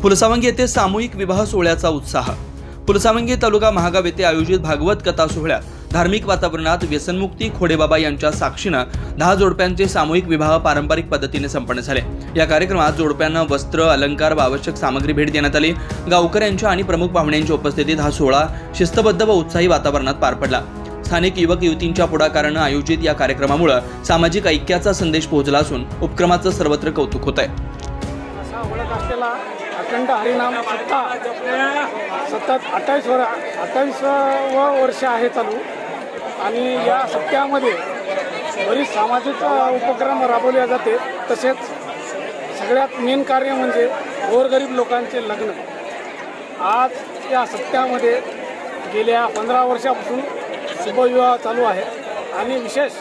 फुलसावंगी येथे सामूहिक विवाह सोहळ्याचा उत्साह। फुलसावंगी तालुका महागाव येथे आयोजित भागवत कथा सोहळ्यात धार्मिक वातावरणात व्यसनमुक्ती खोडेबाबा यांच्या साक्षीने 10 जोडप्यांचे सामूहिक विवाह पारंपरिक पद्धतीने संपन्न झाले। या कार्यक्रमात जोडप्यांना वस्त्र, अलंकार व आवश्यक सामग्री भेट देण्यात आली। गावकऱ्यांच्या आणि प्रमुख पाहुण्यांच्या उपस्थितीत हा सोहळा शिस्तबद्ध व उत्साही वातावरणात पार पडला। स्थानिक युवक युवतींच्या पुढाकाराने आयोजित या कार्यक्रमामुळे सामाजिक ऐक्याचा संदेश पोहोचला असून उपक्रमाचं सर्वत्र कौतुक होत आहे। अखंड हरिनाम सतत 28व वर्ष आहे चालू आणि या सप्त्यामध्ये बरीच सामाजिक उपक्रम राबवले जाते। तसेच सगळ्यात मेन कार्य म्हणजे गोरगरीब लोकांचे लग्न। आज या सप्त्यामध्ये गेल्या 15 वर्षापासून शुभविवाह चालू आहे आणि विशेष